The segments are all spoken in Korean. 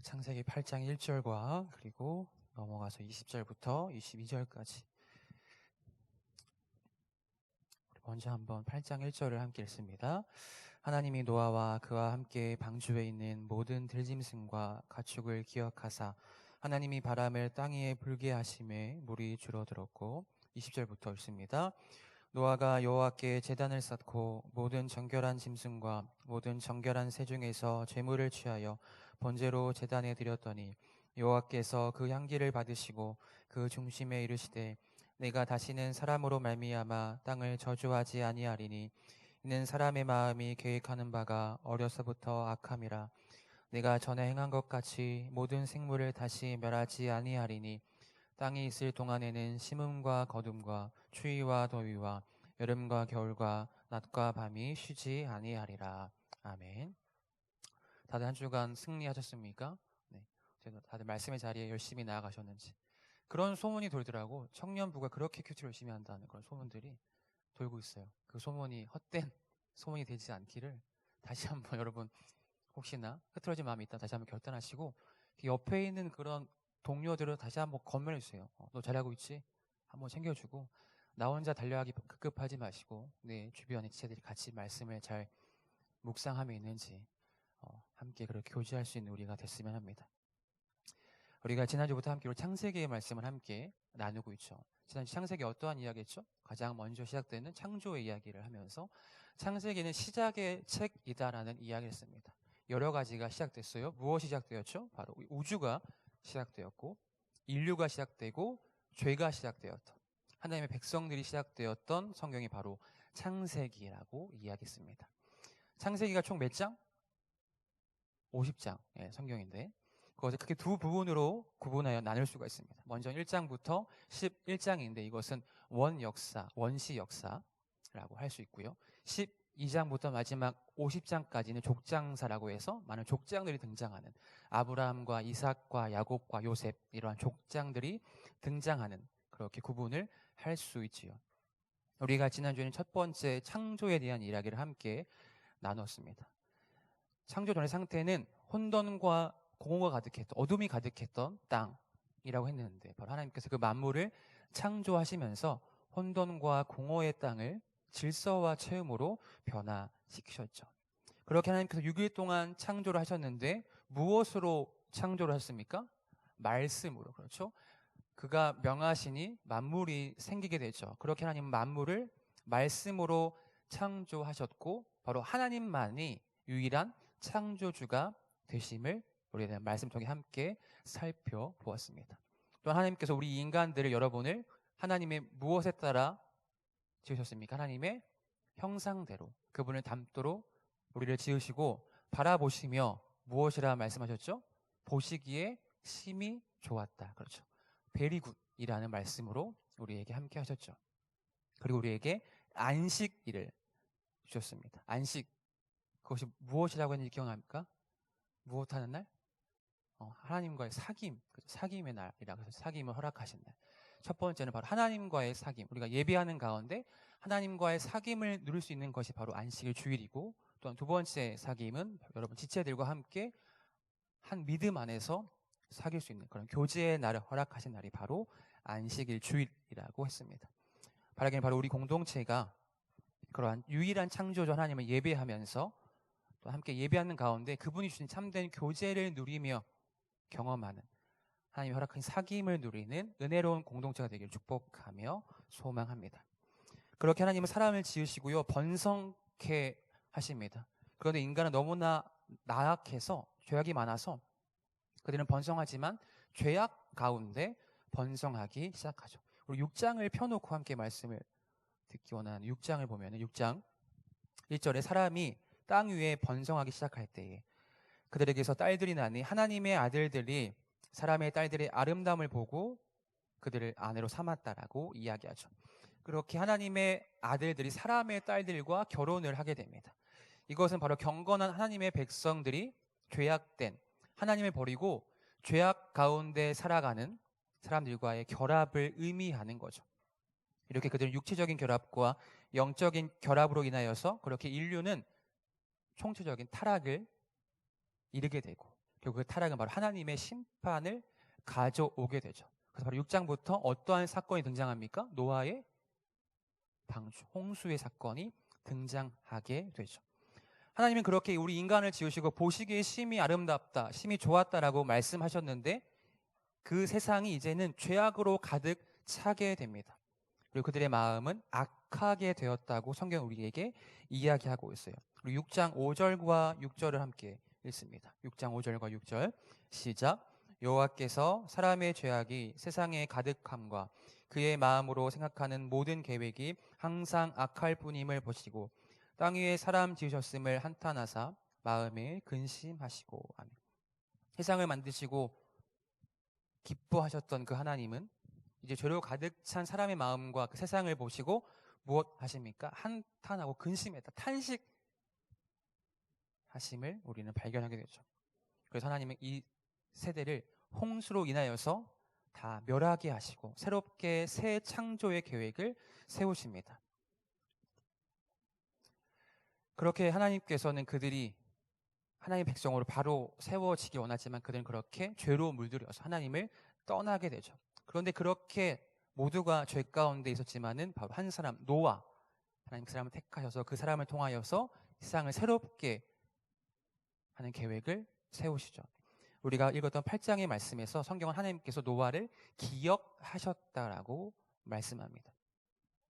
창세기 8장 1절과 그리고 넘어가서 20절부터 22절까지 먼저 한번 8장 1절을 함께 읽습니다. 하나님이 노아와 그와 함께 방주에 있는 모든 들짐승과 가축을 기억하사 하나님이 바람을 땅 위에 불게 하심에 물이 줄어들었고 20절부터 읽습니다. 노아가 여호와께 제단을 쌓고 모든 정결한 짐승과 모든 정결한 새 중에서 제물을 취하여 번제로 제단에 드렸더니 여호와께서 그 향기를 받으시고 그 중심에 이르시되 내가 다시는 사람으로 말미암아 땅을 저주하지 아니하리니 이는 사람의 마음이 계획하는 바가 어려서부터 악함이라. 내가 전에 행한 것 같이 모든 생물을 다시 멸하지 아니하리니 땅이 있을 동안에는 심음과 거둠과 추위와 더위와 여름과 겨울과 낮과 밤이 쉬지 아니하리라. 아멘. 다들 한 주간 승리하셨습니까? 네. 다들 말씀의 자리에 열심히 나아가셨는지. 그런 소문이 돌더라고. 청년부가 그렇게 큐티를 열심히 한다는 그런 소문들이 돌고 있어요. 그 소문이 헛된 소문이 되지 않기를 다시 한번 여러분 혹시나 흐트러진 마음이 있다 다시 한번 결단하시고 옆에 있는 그런 동료들을 다시 한번 건면해 주세요. 너 잘하고 있지? 한번 챙겨주고 나 혼자 달려가기 급급하지 마시고 내 주변의 지체들이 같이 말씀을 잘 묵상하며 있는지 함께 그렇게 교제할 수 있는 우리가 됐으면 합니다. 우리가 지난주부터 함께 창세기의 말씀을 함께 나누고 있죠. 지난주 창세기 어떠한 이야기였죠? 가장 먼저 시작되는 창조의 이야기를 하면서 창세기는 시작의 책이다라는 이야기를 했습니다. 여러 가지가 시작됐어요. 무엇이 시작되었죠? 바로 우주가 시작되었고 인류가 시작되고 죄가 시작되었던 하나님의 백성들이 시작되었던 성경이 바로 창세기라고 이야기했습니다. 창세기가 총 몇 장? 50장 성경인데 그것을 크게 두 부분으로 구분하여 나눌 수가 있습니다. 먼저 1장부터 11장인데 이것은 원시 역사라고 할 수 있고요. 12장부터 마지막 50장까지는 족장사라고 해서 많은 족장들이 등장하는 아브라함과 이삭과 야곱과 요셉 이러한 족장들이 등장하는 그렇게 구분을 할 수 있지요. 우리가 지난주에는 첫 번째 창조에 대한 이야기를 함께 나눴습니다. 창조 전의 상태는 혼돈과 공허가 가득했던 어둠이 가득했던 땅이라고 했는데 바로 하나님께서 그 만물을 창조하시면서 혼돈과 공허의 땅을 질서와 체험으로 변화시키셨죠. 그렇게 하나님께서 6일 동안 창조를 하셨는데 무엇으로 창조를 하셨습니까? 말씀으로. 그렇죠? 그가 명하시니 만물이 생기게 되죠. 그렇게 하나님은 만물을 말씀으로 창조하셨고 바로 하나님만이 유일한 창조주가 되심을 우리는 말씀 통해 함께 살펴보았습니다. 또 하나님께서 우리 인간들을 여러분을 하나님의 무엇에 따라 지으셨습니까? 하나님의 형상대로 그분을 닮도록 우리를 지으시고 바라보시며 무엇이라 말씀하셨죠? 보시기에 심히 좋았다. 그렇죠. 베리굿이라는 말씀으로 우리에게 함께 하셨죠. 그리고 우리에게 안식일을 주셨습니다. 안식 그것이 무엇이라고 했는지 기억납니까? 무엇하는 날? 하나님과의 사귐의 날이라고 해서 사귐을 허락하신 날. 첫 번째는 바로 하나님과의 사귐. 우리가 예배하는 가운데 하나님과의 사귐을 누릴 수 있는 것이 바로 안식일 주일이고 또한 두 번째 사귐은 여러분 지체들과 함께 한 믿음 안에서 사귈 수 있는 그런 교제의 날을 허락하신 날이 바로 안식일 주일이라고 했습니다. 바라기는 바로 우리 공동체가 그러한 유일한 창조주 하나님을 예배하면서 또 함께 예배하는 가운데 그분이 주신 참된 교제를 누리며 경험하는 하나님이 허락한 사귐을 누리는 은혜로운 공동체가 되기를 축복하며 소망합니다. 그렇게 하나님은 사람을 지으시고요 번성케 하십니다. 그런데 인간은 너무나 나약해서 죄악이 많아서 그들은 번성하지만 죄악 가운데 번성하기 시작하죠. 우리 6장을 펴놓고 함께 말씀을 듣기 원하는 6장을 보면 6장 1절에 사람이 땅 위에 번성하기 시작할 때에 그들에게서 딸들이 나니 하나님의 아들들이 사람의 딸들의 아름다움을 보고 그들을 아내로 삼았다라고 이야기하죠. 그렇게 하나님의 아들들이 사람의 딸들과 결혼을 하게 됩니다. 이것은 바로 경건한 하나님의 백성들이 죄악된 하나님을 버리고 죄악 가운데 살아가는 사람들과의 결합을 의미하는 거죠. 이렇게 그들은 육체적인 결합과 영적인 결합으로 인하여서 그렇게 인류는 총체적인 타락을 이르게 되고 그리고 그 타락은 바로 하나님의 심판을 가져오게 되죠. 그래서 바로 6장부터 어떠한 사건이 등장합니까? 노아의 방주, 홍수의 사건이 등장하게 되죠. 하나님은 그렇게 우리 인간을 지으시고 보시기에 심히 아름답다, 심히 좋았다라고 말씀하셨는데 그 세상이 이제는 죄악으로 가득 차게 됩니다. 그리고 그들의 마음은 악하게 되었다고 성경은 우리에게 이야기하고 있어요. 우리 6장 5절과 6절을 함께 읽습니다. 6장 5절과 6절 시작. 여호와께서 사람의 죄악이 세상에 가득함과 그의 마음으로 생각하는 모든 계획이 항상 악할 뿐임을 보시고 땅 위에 사람 지으셨음을 한탄하사 마음에 근심하시고. 아멘. 세상을 만드시고 기뻐하셨던 그 하나님은 이제 죄로 가득 찬 사람의 마음과 그 세상을 보시고 무엇 하십니까? 한탄하고 근심했다. 탄식하심을 우리는 발견하게 되죠. 그래서 하나님은 이 세대를 홍수로 인하여서 다 멸하게 하시고 새롭게 새 창조의 계획을 세우십니다. 그렇게 하나님께서는 그들이 하나님의 백성으로 바로 세워지기 원하지만 그들은 그렇게 죄로 물들여서 하나님을 떠나게 되죠. 그런데 그렇게 모두가 죄 가운데 있었지만은 바로 한 사람, 노아, 하나님 그 사람을 택하셔서 그 사람을 통하여서 세상을 새롭게 하는 계획을 세우시죠. 우리가 읽었던 8장의 말씀에서 성경은 하나님께서 노아를 기억하셨다라고 말씀합니다.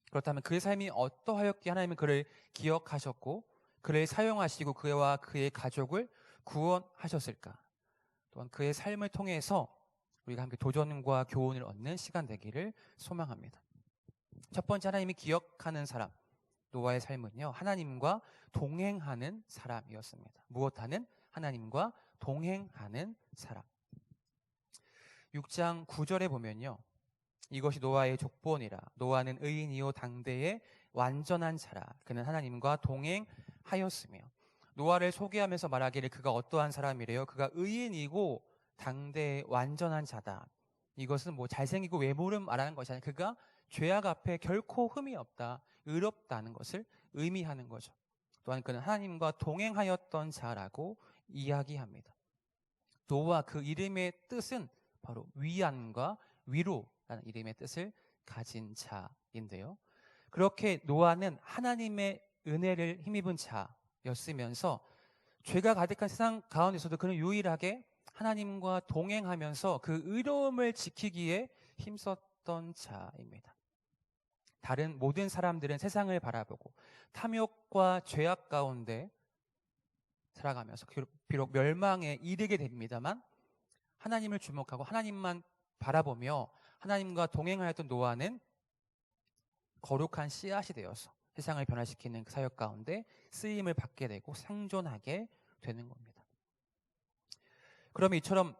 그렇다면 그의 삶이 어떠하였기에 하나님은 그를 기억하셨고 그를 사용하시고 그와 그의 가족을 구원하셨을까? 또한 그의 삶을 통해서 우리가 함께 도전과 교훈을 얻는 시간 되기를 소망합니다. 첫 번째, 하나님이 기억하는 사람, 노아의 삶은요, 하나님과 동행하는 사람이었습니다. 무엇하는? 하나님과 동행하는 사람. 6장 9절에 보면요, 이것이 노아의 족본이라. 노아는 의인이요 당대의 완전한 자라. 그는 하나님과 동행하였으며. 노아를 소개하면서 말하기를 그가 어떠한 사람이래요? 그가 의인이고 당대의 완전한 자다. 이것은 뭐 잘생기고 외모를 말하는 것이 아니라 그가 죄악 앞에 결코 흠이 없다, 의롭다는 것을 의미하는 거죠. 또한 그는 하나님과 동행하였던 자라고 이야기합니다. 노아 그 이름의 뜻은 바로 위안과 위로라는 이름의 뜻을 가진 자인데요. 그렇게 노아는 하나님의 은혜를 힘입은 자였으면서 죄가 가득한 세상 가운데서도 그는 유일하게 하나님과 동행하면서 그 의로움을 지키기에 힘썼던 자입니다. 다른 모든 사람들은 세상을 바라보고 탐욕과 죄악 가운데 살아가면서 비록 멸망에 이르게 됩니다만 하나님을 주목하고 하나님만 바라보며 하나님과 동행하였던 노아는 거룩한 씨앗이 되어서 세상을 변화시키는 그 사역 가운데 쓰임을 받게 되고 생존하게 되는 겁니다. 그러면 이처럼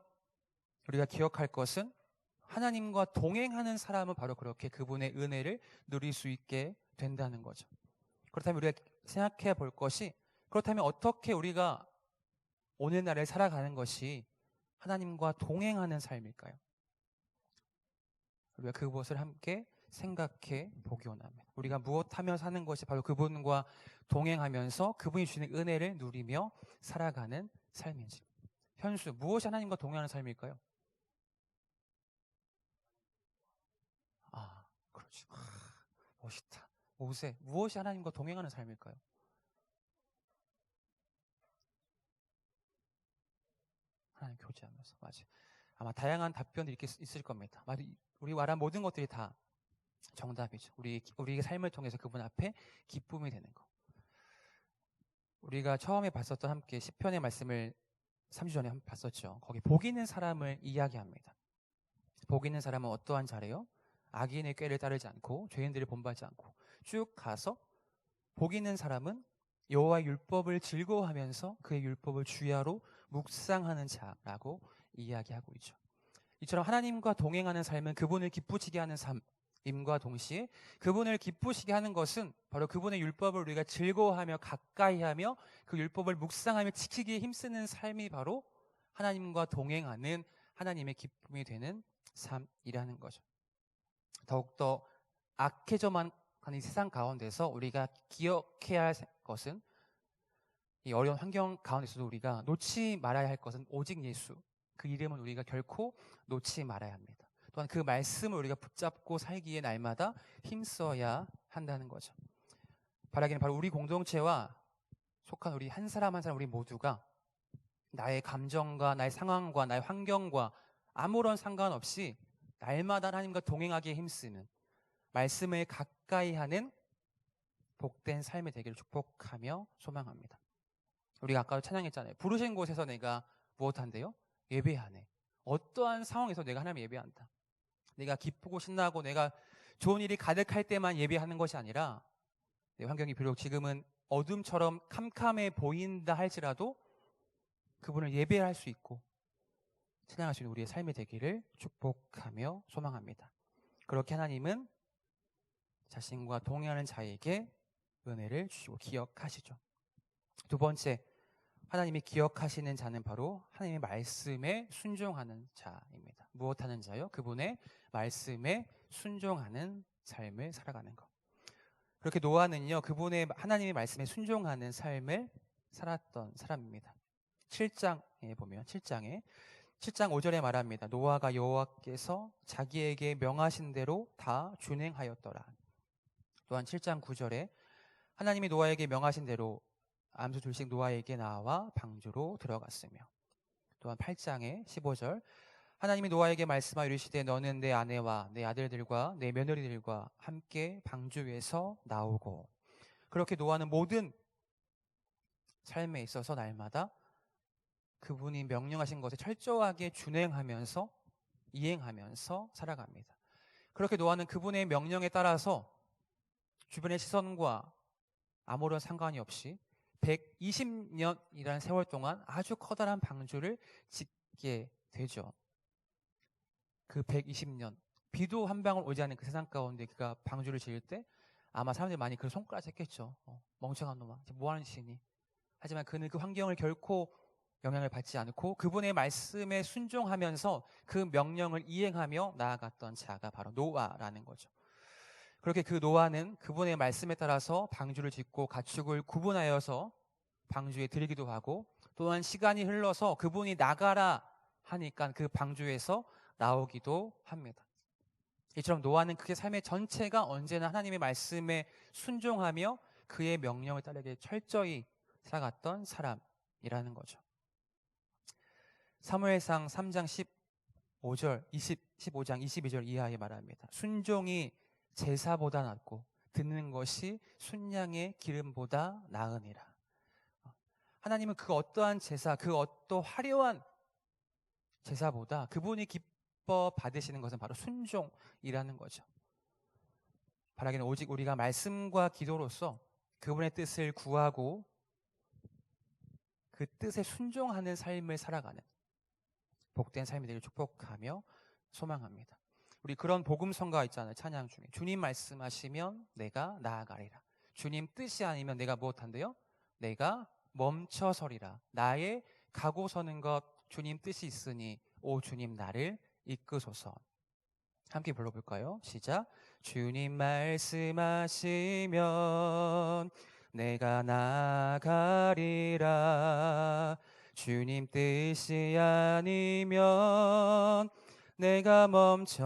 우리가 기억할 것은 하나님과 동행하는 사람은 바로 그렇게 그분의 은혜를 누릴 수 있게 된다는 거죠. 그렇다면 우리가 생각해 볼 것이, 그렇다면 어떻게 우리가 오늘날을 살아가는 것이 하나님과 동행하는 삶일까요? 우리가 그것을 함께 생각해 보기 원합니다. 우리가 무엇하며 사는 것이 바로 그분과 동행하면서 그분이 주시는 은혜를 누리며 살아가는 삶인지. 현수, 무엇이 하나님과 동행하는 삶일까요? 그렇죠. 멋있다. 모세, 무엇이 하나님과 동행하는 삶일까요? 하나님 교제하면서. 맞아요. 아마 다양한 답변이 이렇게 있을 겁니다. 맞아요. 우리 말한 모든 것들이 다 정답이죠. 우리의 삶을 통해서 그분 앞에 기쁨이 되는 거. 우리가 처음에 봤었던 함께 시편의 말씀을 3주 전에 한번 봤었죠. 거기 복 있는 사람을 이야기합니다. 복 있는 사람은 어떠한 자래요? 악인의 꾀를 따르지 않고 죄인들을 본받지 않고 쭉 가서 복 있는 사람은 여호와의 율법을 즐거워하면서 그의 율법을 주야로 묵상하는 자라고 이야기하고 있죠. 이처럼 하나님과 동행하는 삶은 그분을 기쁘시게 하는 삶임과 동시에 그분을 기쁘시게 하는 것은 바로 그분의 율법을 우리가 즐거워하며 가까이하며 그 율법을 묵상하며 지키기에 힘쓰는 삶이 바로 하나님과 동행하는 하나님의 기쁨이 되는 삶이라는 거죠. 더욱더 악해져만 하는 이 세상 가운데서 우리가 기억해야 할 것은 이 어려운 환경 가운데서도 우리가 놓지 말아야 할 것은 오직 예수. 그 이름은 우리가 결코 놓지 말아야 합니다. 또한 그 말씀을 우리가 붙잡고 살기에 날마다 힘써야 한다는 거죠. 바라기는 바로 우리 공동체와 속한 우리 한 사람 한 사람 우리 모두가 나의 감정과 나의 상황과 나의 환경과 아무런 상관없이 날마다 하나님과 동행하기에 힘쓰는 말씀을 가까이 하는 복된 삶이 되기를 축복하며 소망합니다. 우리가 아까도 찬양했잖아요. 부르신 곳에서 내가 무엇한대요? 예배하네. 어떠한 상황에서 내가 하나님 예배한다. 내가 기쁘고 신나고 내가 좋은 일이 가득할 때만 예배하는 것이 아니라 내 환경이 비록 지금은 어둠처럼 캄캄해 보인다 할지라도 그분을 예배할 수 있고 찬양할 수 있는 우리의 삶이 되기를 축복하며 소망합니다. 그렇게 하나님은 자신과 동행하는 자에게 은혜를 주시고 기억하시죠. 두 번째, 하나님이 기억하시는 자는 바로 하나님의 말씀에 순종하는 자입니다. 무엇하는 자요? 그분의 말씀에 순종하는 삶을 살아가는 것. 그렇게 노아는요, 그분의 하나님의 말씀에 순종하는 삶을 살았던 사람입니다. 7장에 보면 7장 5절에 말합니다. 노아가 여호와께서 자기에게 명하신 대로 다 준행하였더라. 또한 7장 9절에 하나님이 노아에게 명하신 대로 암소 둘씩 노아에게 나와 방주로 들어갔으며, 또한 8장의 15절 하나님이 노아에게 말씀하여 이르시되 너는 내 아내와 내 아들들과 내 며느리들과 함께 방주에서 나오고. 그렇게 노아는 모든 삶에 있어서 날마다 그분이 명령하신 것에 철저하게 준행하면서 이행하면서 살아갑니다. 그렇게 노아는 그분의 명령에 따라서 주변의 시선과 아무런 상관이 없이 120년이라는 세월 동안 아주 커다란 방주를 짓게 되죠. 그 120년, 비도 한 방울 오지 않은 그 세상 가운데 그가 방주를 지을 때 아마 사람들이 많이 그를 손가락질했겠죠. 멍청한 놈아, 뭐 하는 짓이니? 하지만 그는 그 환경을 결코 영향을 받지 않고 그분의 말씀에 순종하면서 그 명령을 이행하며 나아갔던 자가 바로 노아라는 거죠. 그렇게 그 노아는 그분의 말씀에 따라서 방주를 짓고 가축을 구분하여서 방주에 들이기도 하고, 또한 시간이 흘러서 그분이 나가라 하니까 그 방주에서 나오기도 합니다. 이처럼 노아는 그의 삶의 전체가 언제나 하나님의 말씀에 순종하며 그의 명령을 따르게 철저히 살아갔던 사람이라는 거죠. 사무엘상 3장 15절, 15장 22절 이하에 말합니다. 순종이 제사보다 낫고 듣는 것이 순양의 기름보다 나으니라. 하나님은 그 어떠한 제사, 그 어떠 화려한 제사보다 그분이 기뻐 받으시는 것은 바로 순종이라는 거죠. 바라기는 오직 우리가 말씀과 기도로서 그분의 뜻을 구하고 그 뜻에 순종하는 삶을 살아가는 복된 삶이 되길 축복하며 소망합니다. 우리 그런 복음성가 있잖아요. 찬양 중에 주님 말씀하시면 내가 나아가리라. 주님 뜻이 아니면 내가 무엇한대요? 내가 멈춰서리라. 나의 가고 서는 것 주님 뜻이 있으니 오 주님 나를 이끄소서. 함께 불러볼까요? 시작. 주님 말씀하시면 내가 나아가리라. 주님 뜻이 아니면 내가 멈춰서리라.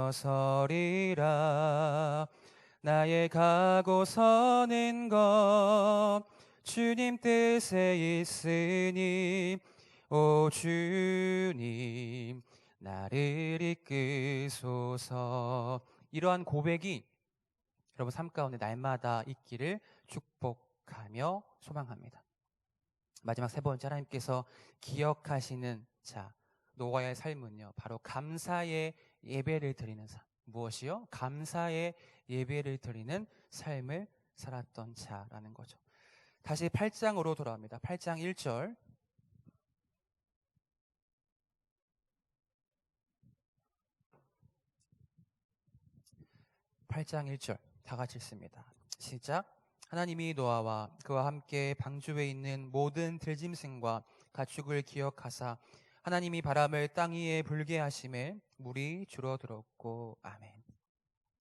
나의 가고 서는 것 주님 뜻에 있으니 오 주님 나를 이끄소서. 이러한 고백이 여러분 삶 가운데 날마다 있기를 축복하며 소망합니다. 마지막 세 번째, 하나님께서 기억하시는 자 노아의 삶은요 바로 감사의 예배를 드리는 삶. 무엇이요? 감사의 예배를 드리는 삶을 살았던 자라는 거죠. 다시 8장으로 돌아옵니다. 8장 1절. 다 같이 읽습니다. 시작. 하나님이 노아와 그와 함께 방주에 있는 모든 들짐승과 가축을 기억하사 하나님이 바람을 땅 위에 불게 하심에 물이 줄어들었고. 아멘.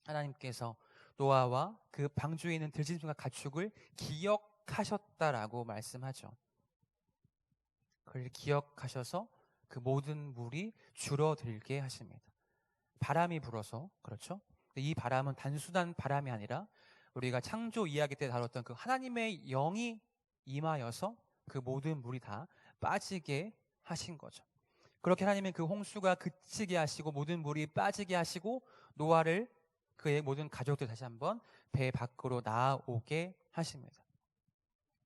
하나님께서 노아와 그 방주에 있는 들짐승과 가축을 기억하셨다라고 말씀하죠. 그를 기억하셔서 그 모든 물이 줄어들게 하십니다. 바람이 불어서 그렇죠? 이 바람은 단순한 바람이 아니라 우리가 창조 이야기 때 다뤘던 그 하나님의 영이 임하여서 그 모든 물이 다 빠지게 하신 거죠. 그렇게 하나님은 그 홍수가 그치게 하시고 모든 물이 빠지게 하시고 노아를 그의 모든 가족들 다시 한번 배 밖으로 나아오게 하십니다.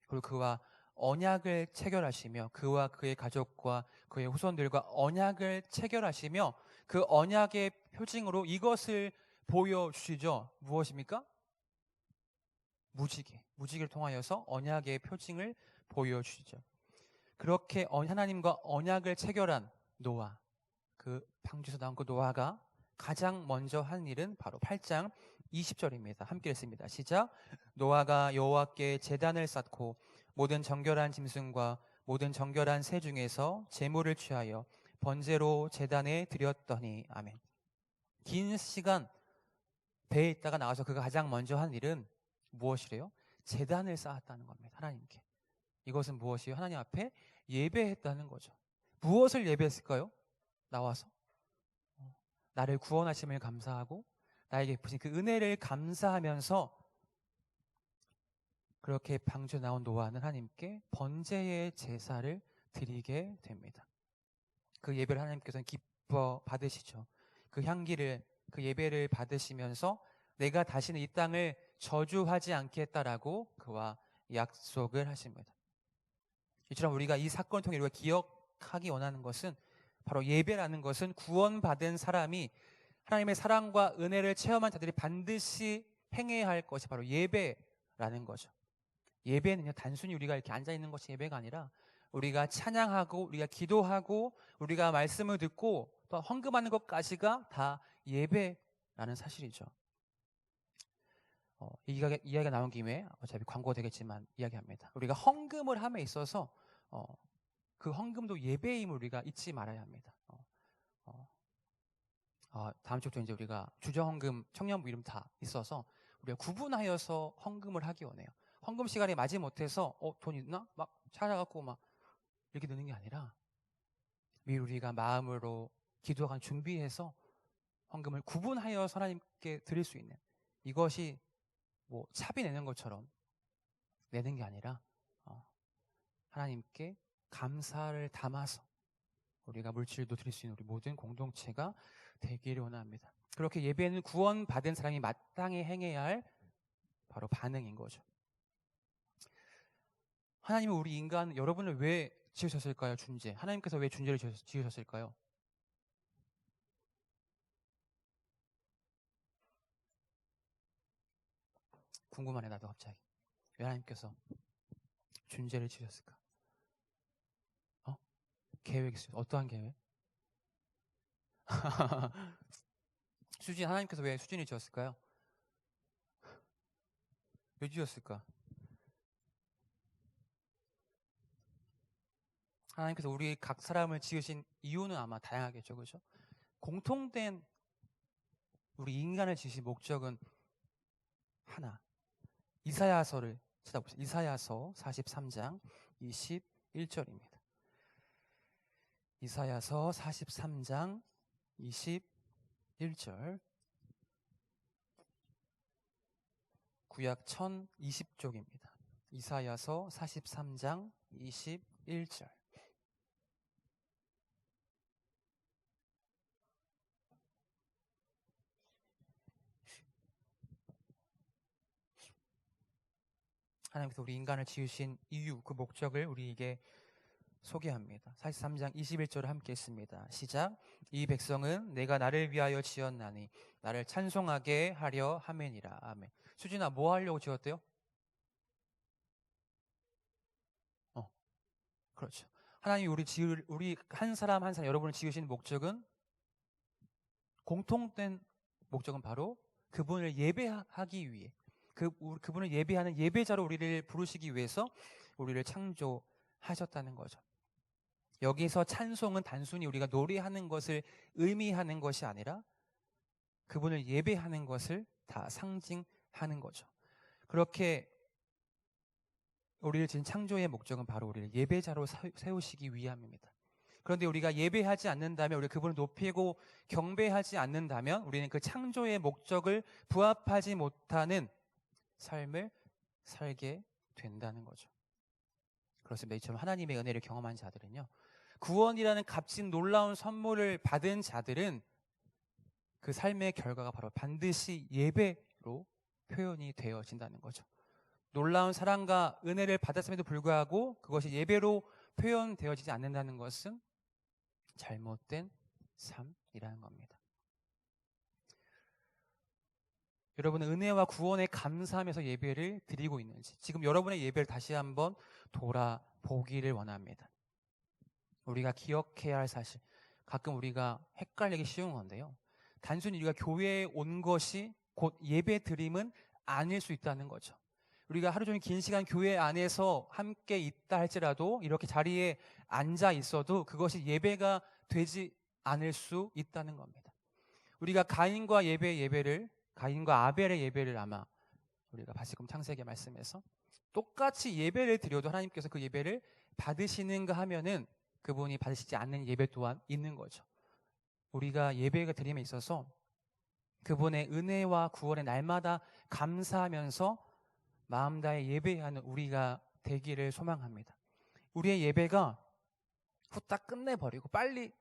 그리고 그와 언약을 체결하시며 그와 그의 가족과 그의 후손들과 언약을 체결하시며 그 언약의 표징으로 이것을 보여주시죠. 무엇입니까? 무지개를 통하여서 언약의 표징을 보여주시죠. 그렇게 하나님과 언약을 체결한 노아, 그 방주에서 나온 그 노아가 가장 먼저 한 일은 바로 8장 20절입니다. 함께 읽습니다. 시작. 노아가 여호와께 제단을 쌓고 모든 정결한 짐승과 모든 정결한 새 중에서 제물을 취하여 번제로 제단에 드렸더니 아멘. 긴 시간 배에 있다가 나와서 그가 가장 먼저 한 일은 무엇이래요? 제단을 쌓았다는 겁니다. 하나님께. 이것은 무엇이에요? 하나님 앞에 예배했다는 거죠. 무엇을 예배했을까요? 나와서 나를 구원하심을 감사하고 나에게 베푸신 그 은혜를 감사하면서 그렇게 방주에 나온 노아는 하나님께 번제의 제사를 드리게 됩니다. 그 예배를 하나님께서는 기뻐 받으시죠. 그 향기를, 그 예배를 받으시면서 내가 다시는 이 땅을 저주하지 않겠다라고 그와 약속을 하십니다. 이처럼 우리가 이 사건을 통해 우리가 기억하기 원하는 것은 바로 예배라는 것은 구원받은 사람이 하나님의 사랑과 은혜를 체험한 자들이 반드시 행해야 할 것이 바로 예배라는 거죠. 예배는요, 단순히 우리가 이렇게 앉아있는 것이 예배가 아니라 우리가 찬양하고 우리가 기도하고 우리가 말씀을 듣고 또 헌금하는 것까지가 다 예배라는 사실이죠. 이야기가 나온 김에 어차피 광고가 되겠지만 이야기합니다. 우리가 헌금을 함에 있어서 그 헌금도 예배임을 우리가 잊지 말아야 합니다. 다음 주부터 이제 우리가 주저헌금, 청년부 이름 다 있어서 우리가 구분하여서 헌금을 하기 원해요. 헌금 시간에 맞이 못해서 돈 있나? 막 찾아갖고 막 이렇게 넣는 게 아니라 미리 우리가 마음으로 기도하고 준비해서 헌금을 구분하여서 하나님께 드릴 수 있는, 이것이 뭐 차비 내는 것처럼 내는 게 아니라 하나님께 감사를 담아서 우리가 물질도 드릴 수 있는 우리 모든 공동체가 되기를 원합니다. 그렇게 예배는 구원받은 사람이 마땅히 행해야 할 바로 반응인 거죠. 하나님은 우리 인간, 여러분을 왜 지으셨을까요? 존재. 하나님께서 왜 존재를 지으셨을까요? 궁금하네, 나도 갑자기. 왜 하나님께서 존재를 지으셨을까? 계획이 있어요. 어떠한 계획? 수진, 하나님께서 왜 수진을 지었을까요? 왜 지었을까? 하나님께서 우리 각 사람을 지으신 이유는 아마 다양하겠죠, 그렇죠? 공통된 우리 인간을 지으신 목적은 하나. 이사야서를 찾아보세요. 이사야서 43장 21절입니다. 이사야서 43장 21절. 구약 1020쪽입니다. 이사야서 43장 21절. 하나님께서 우리 인간을 지으신 이유, 그 목적을 우리에게 소개합니다. 43장 21절을 함께 했습니다. 시작. 이 백성은 내가 나를 위하여 지었나니 나를 찬송하게 하려 함이니라. 아멘. 수진아, 뭐 하려고 지었대요? 그렇죠. 하나님이 우리 한 사람 한 사람 여러분을 지으신 목적은, 공통된 목적은 바로 그분을 예배하기 위해, 그분을 예배하는 예배자로 우리를 부르시기 위해서 우리를 창조하셨다는 거죠. 여기서 찬송은 단순히 우리가 노래하는 것을 의미하는 것이 아니라 그분을 예배하는 것을 다 상징하는 거죠. 그렇게 우리를 지은 창조의 목적은 바로 우리를 예배자로 세우시기 위함입니다. 그런데 우리가 예배하지 않는다면, 우리가 그분을 높이고 경배하지 않는다면 우리는 그 창조의 목적을 부합하지 못하는 삶을 살게 된다는 거죠. 그렇습니다. 이처럼 하나님의 은혜를 경험한 자들은요, 구원이라는 값진 놀라운 선물을 받은 자들은 그 삶의 결과가 바로 반드시 예배로 표현이 되어진다는 거죠. 놀라운 사랑과 은혜를 받았음에도 불구하고 그것이 예배로 표현되어지지 않는다는 것은 잘못된 삶이라는 겁니다. 여러분은 은혜와 구원에 감사하면서 예배를 드리고 있는지, 지금 여러분의 예배를 다시 한번 돌아보기를 원합니다. 우리가 기억해야 할 사실, 가끔 우리가 헷갈리기 쉬운 건데요, 단순히 우리가 교회에 온 것이 곧 예배 드림은 아닐 수 있다는 거죠. 우리가 하루 종일 긴 시간 교회 안에서 함께 있다 할지라도, 이렇게 자리에 앉아 있어도 그것이 예배가 되지 않을 수 있다는 겁니다. 우리가 가인과 아벨의 예배를 아마 우리가 봤을 겁니다. 창세기 말씀에서 똑같이 예배를 드려도 하나님께서 그 예배를 받으시는가 하면은 그분이 받으시지 않는 예배 또한 있는 거죠. 우리가 예배가 드림에 있어서 그분의 은혜와 구원의 날마다 감사하면서 마음 다해 예배하는 우리가 되기를 소망합니다. 우리의 예배가 후딱 끝내버리고 빨리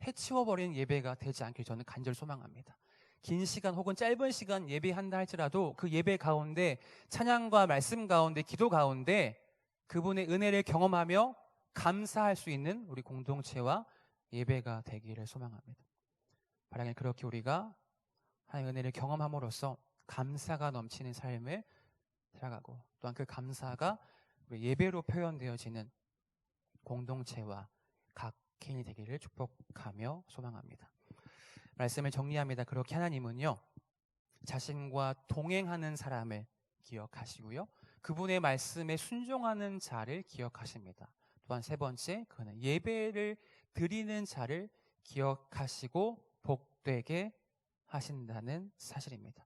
해치워버리는 예배가 되지 않길 저는 간절히 소망합니다. 긴 시간 혹은 짧은 시간 예배한다 할지라도 그 예배 가운데, 찬양과 말씀 가운데, 기도 가운데 그분의 은혜를 경험하며 감사할 수 있는 우리 공동체와 예배가 되기를 소망합니다. 바라기는 그렇게 우리가 하나님의 은혜를 경험함으로써 감사가 넘치는 삶을 살아가고, 또한 그 감사가 우리 예배로 표현되어지는 공동체와 각 개인이 되기를 축복하며 소망합니다. 말씀을 정리합니다. 그렇게 하나님은요, 자신과 동행하는 사람을 기억하시고요, 그분의 말씀에 순종하는 자를 기억하십니다. 또한 세 번째, 그는 예배를 드리는 자를 기억하시고 복되게 하신다는 사실입니다.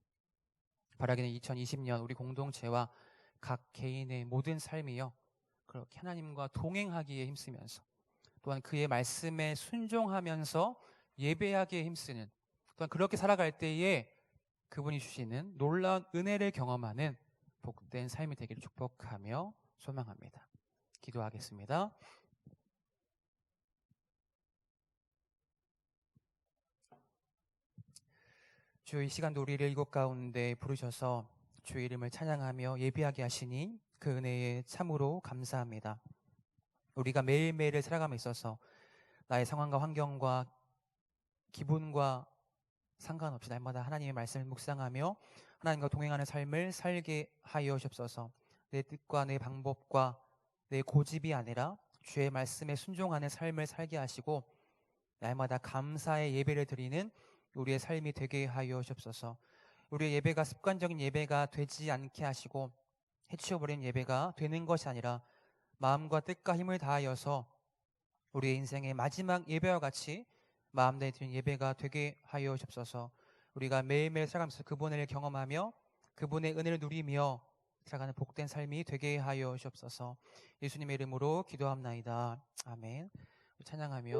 바라기는 2020년 우리 공동체와 각 개인의 모든 삶이요, 그렇게 하나님과 동행하기에 힘쓰면서, 또한 그의 말씀에 순종하면서 예배하기에 힘쓰는, 또한 그렇게 살아갈 때에 그분이 주시는 놀라운 은혜를 경험하는 복된 삶이 되기를 축복하며 소망합니다. 기도하겠습니다. 주, 이 시간도 우리를 이곳 가운데 부르셔서 주의 이름을 찬양하며 예배하게 하시니 그 은혜에 참으로 감사합니다. 우리가 매일매일을 살아감에 있어서 나의 상황과 환경과 기분과 상관없이 날마다 하나님의 말씀을 묵상하며 하나님과 동행하는 삶을 살게 하여 주옵소서. 내 뜻과 내 방법과 내 고집이 아니라 주의 말씀에 순종하는 삶을 살게 하시고, 날마다 감사의 예배를 드리는 우리의 삶이 되게 하여 주옵소서. 우리의 예배가 습관적인 예배가 되지 않게 하시고, 해치워버린 예배가 되는 것이 아니라 마음과 뜻과 힘을 다하여서 우리의 인생의 마지막 예배와 같이 마음 다해 드리는 예배가 되게 하여 주옵소서. 우리가 매일매일 살아가면서 그분의 은혜를 경험하며 그분의 은혜를 누리며 살아가는 복된 삶이 되게 하여 주옵소서. 예수님의 이름으로 기도합나이다. 아멘. 찬양하며